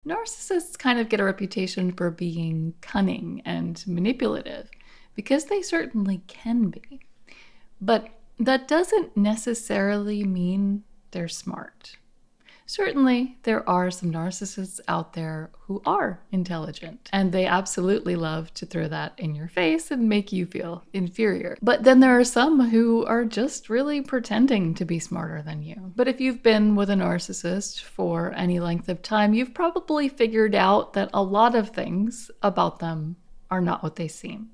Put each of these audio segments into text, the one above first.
Narcissists kind of get a reputation for being cunning and manipulative because they certainly can be. But that doesn't necessarily mean they're smart. Certainly, there are some narcissists out there who are intelligent, and they absolutely love to throw that in your face and make you feel inferior. But then there are some who are just really pretending to be smarter than you. But if you've been with a narcissist for any length of time, you've probably figured out that a lot of things about them are not what they seem.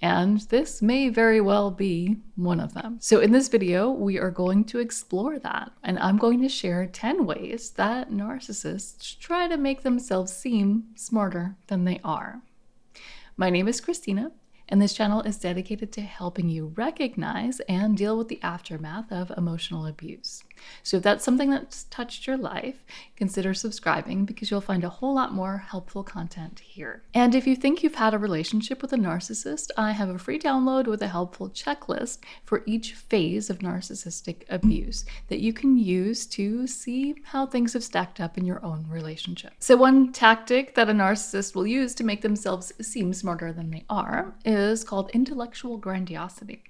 And this may very well be one of them. So in this video, we are going to explore that. And I'm going to share 10 ways that narcissists try to make themselves seem smarter than they are. My name is Christina, and this channel is dedicated to helping you recognize and deal with the aftermath of emotional abuse. So if that's something that's touched your life, consider subscribing because you'll find a whole lot more helpful content here. And if you think you've had a relationship with a narcissist, I have a free download with a helpful checklist for each phase of narcissistic abuse that you can use to see how things have stacked up in your own relationship. So one tactic that a narcissist will use to make themselves seem smarter than they are is called intellectual grandiosity.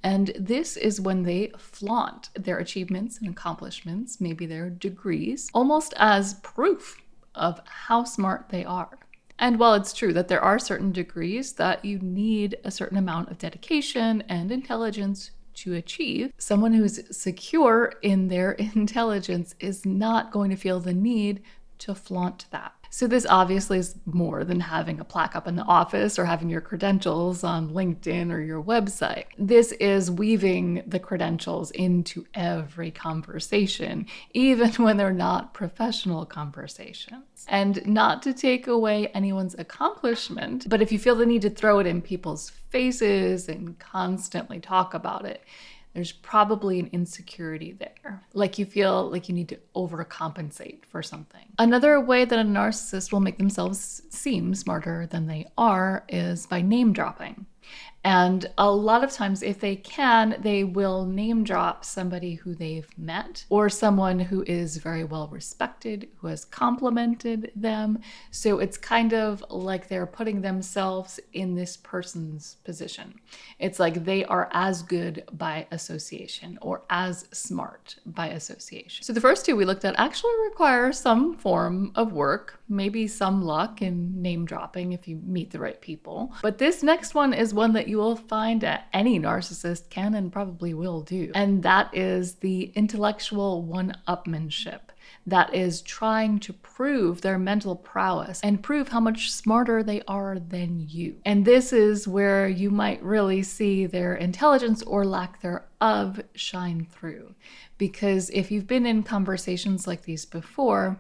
And this is when they flaunt their achievements and accomplishments, maybe their degrees, almost as proof of how smart they are. And while it's true that there are certain degrees that you need a certain amount of dedication and intelligence to achieve, someone who's secure in their intelligence is not going to feel the need to flaunt that. So this obviously is more than having a plaque up in the office or having your credentials on LinkedIn or your website. This is weaving the credentials into every conversation, even when they're not professional conversations. And not to take away anyone's accomplishment, but if you feel the need to throw it in people's faces and constantly talk about it, there's probably an insecurity there. Like you feel like you need to overcompensate for something. Another way that a narcissist will make themselves seem smarter than they are is by name dropping. And a lot of times, if they can, they will name drop somebody who they've met or someone who is very well respected, who has complimented them. So it's kind of like they're putting themselves in this person's position. It's like they are as good by association or as smart by association. So the first two we looked at actually require some form of work, maybe some luck in name dropping if you meet the right people. But this next one is one that you will find any narcissist can and probably will do. And that is the intellectual one-upmanship. That is trying to prove their mental prowess and prove how much smarter they are than you. And this is where you might really see their intelligence or lack thereof shine through. Because if you've been in conversations like these before,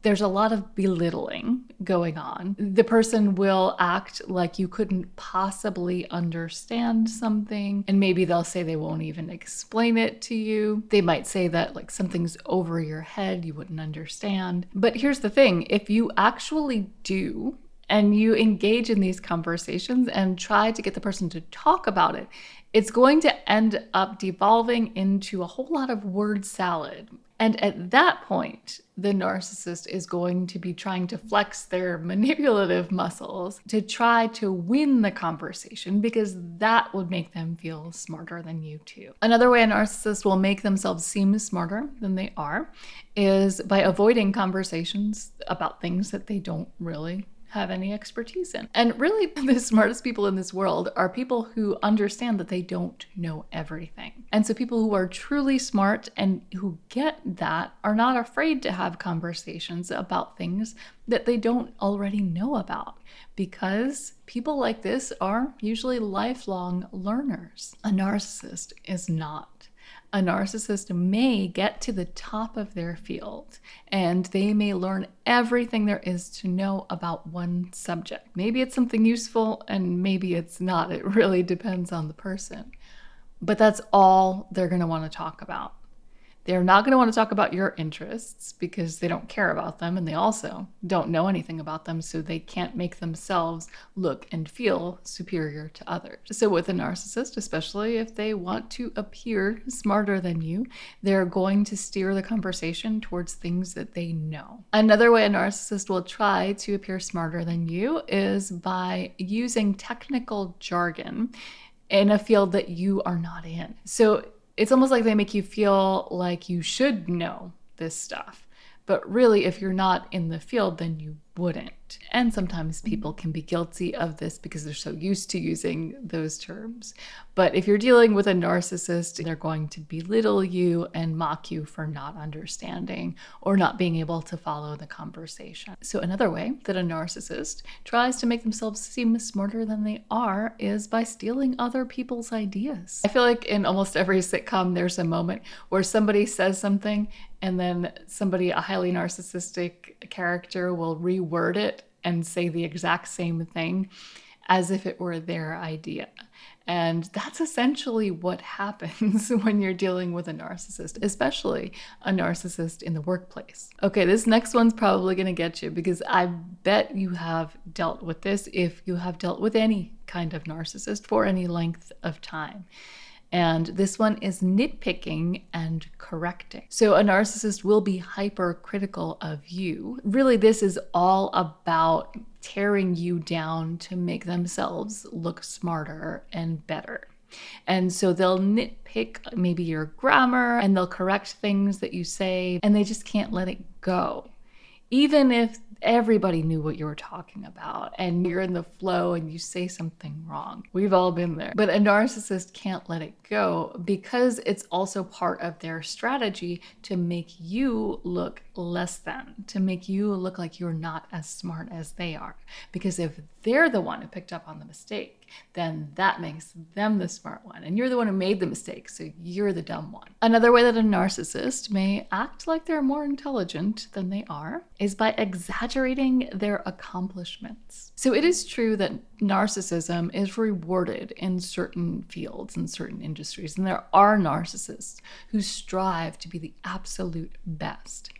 there's a lot of belittling going on. The person will act like you couldn't possibly understand something, and maybe they'll say they won't even explain it to you. They might say that like something's over your head, you wouldn't understand. But here's the thing, if you actually do, and you engage in these conversations and try to get the person to talk about it, it's going to end up devolving into a whole lot of word salad. And at that point, the narcissist is going to be trying to flex their manipulative muscles to try to win the conversation because that would make them feel smarter than you too. Another way a narcissist will make themselves seem smarter than they are is by avoiding conversations about things that they don't really have any expertise in. And really, the smartest people in this world are people who understand that they don't know everything. And so people who are truly smart and who get that are not afraid to have conversations about things that they don't already know about, because people like this are usually lifelong learners. A narcissist is not. A narcissist may get to the top of their field and they may learn everything there is to know about one subject. Maybe it's something useful and maybe it's not. It really depends on the person. But that's all they're going to want to talk about. They're not going to want to talk about your interests because they don't care about them, and they also don't know anything about them, so they can't make themselves look and feel superior to others. So with a narcissist, especially if they want to appear smarter than you, they're going to steer the conversation towards things that they know. Another way a narcissist will try to appear smarter than you is by using technical jargon in a field that you are not in. So it's almost like they make you feel like you should know this stuff. But really, if you're not in the field, then you wouldn't. And sometimes people can be guilty of this because they're so used to using those terms. But if you're dealing with a narcissist, they're going to belittle you and mock you for not understanding or not being able to follow the conversation. So another way that a narcissist tries to make themselves seem smarter than they are is by stealing other people's ideas. I feel like in almost every sitcom, there's a moment where somebody says something and then somebody, a highly narcissistic character, will reword it and say the exact same thing as if it were their idea. And that's essentially what happens when you're dealing with a narcissist, especially a narcissist in the workplace. Okay, this next one's probably going to get you because I bet you have dealt with this if you have dealt with any kind of narcissist for any length of time. And this one is nitpicking and correcting. So a narcissist will be hypercritical of you. Really, this is all about tearing you down to make themselves look smarter and better. And so they'll nitpick maybe your grammar and they'll correct things that you say, and they just can't let it go. Even if everybody knew what you were talking about and you're in the flow and you say something wrong. We've all been there. But a narcissist can't let it go because it's also part of their strategy to make you look less than, to make you look like you're not as smart as they are. Because if they're the one who picked up on the mistake, then that makes them the smart one. And you're the one who made the mistake, so you're the dumb one. Another way that a narcissist may act like they're more intelligent than they are is by exaggerating their accomplishments. So it is true that narcissism is rewarded in certain fields, in certain industries, and there are narcissists who strive to be the absolute best.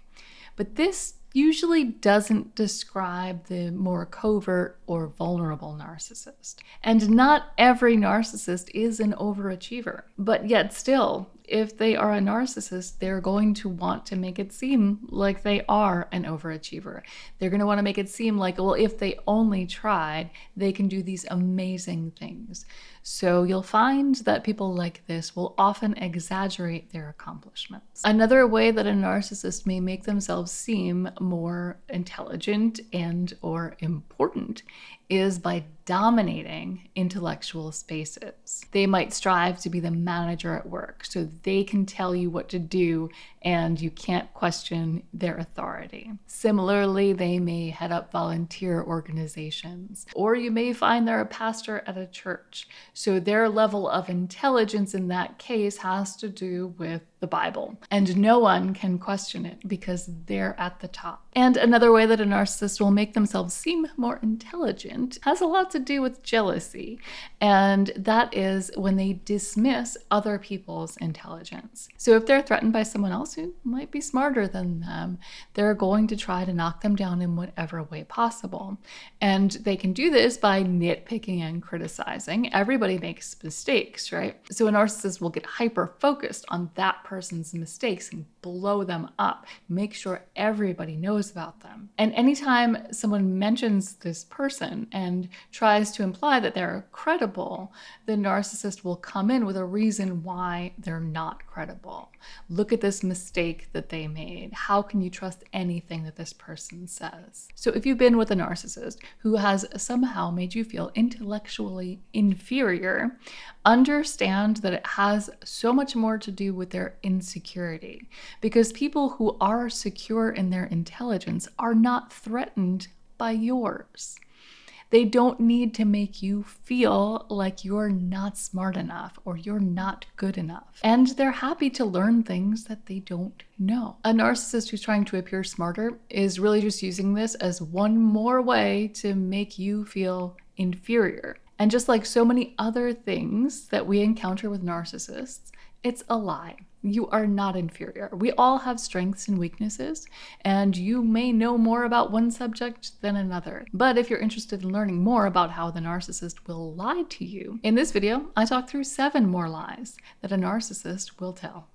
But this usually doesn't describe the more covert or vulnerable narcissist. And not every narcissist is an overachiever. But yet still, if they are a narcissist, they're going to want to make it seem like they are an overachiever. They're going to want to make it seem like, well, if they only tried, they can do these amazing things. So you'll find that people like this will often exaggerate their accomplishments. Another way that a narcissist may make themselves seem more intelligent and or important is by dominating intellectual spaces. They might strive to be the manager at work so they can tell you what to do and you can't question their authority. Similarly, they may head up volunteer organizations, or you may find they're a pastor at a church. So their level of intelligence in that case has to do with the Bible, and no one can question it because they're at the top. And another way that a narcissist will make themselves seem more intelligent has a lot to do with jealousy, and that is when they dismiss other people's intelligence. So if they're threatened by someone else who might be smarter than them, they're going to try to knock them down in whatever way possible. And they can do this by nitpicking and criticizing. Everybody makes mistakes, right? So a narcissist will get hyper-focused on that person's mistakes and blow them up, make sure everybody knows about them. And anytime someone mentions this person and tries to imply that they're credible, the narcissist will come in with a reason why they're not credible. Look at this mistake that they made. How can you trust anything that this person says? So if you've been with a narcissist who has somehow made you feel intellectually inferior, understand that it has so much more to do with their insecurity, because people who are secure in their intelligence are not threatened by yours. They don't need to make you feel like you're not smart enough or you're not good enough. And they're happy to learn things that they don't know. A narcissist who's trying to appear smarter is really just using this as one more way to make you feel inferior. And just like so many other things that we encounter with narcissists, It's a lie. You are not inferior. We all have strengths and weaknesses, and you may know more about one subject than another. But if you're interested in learning more about how the narcissist will lie to you, in this video, I talk through 7 more lies that a narcissist will tell.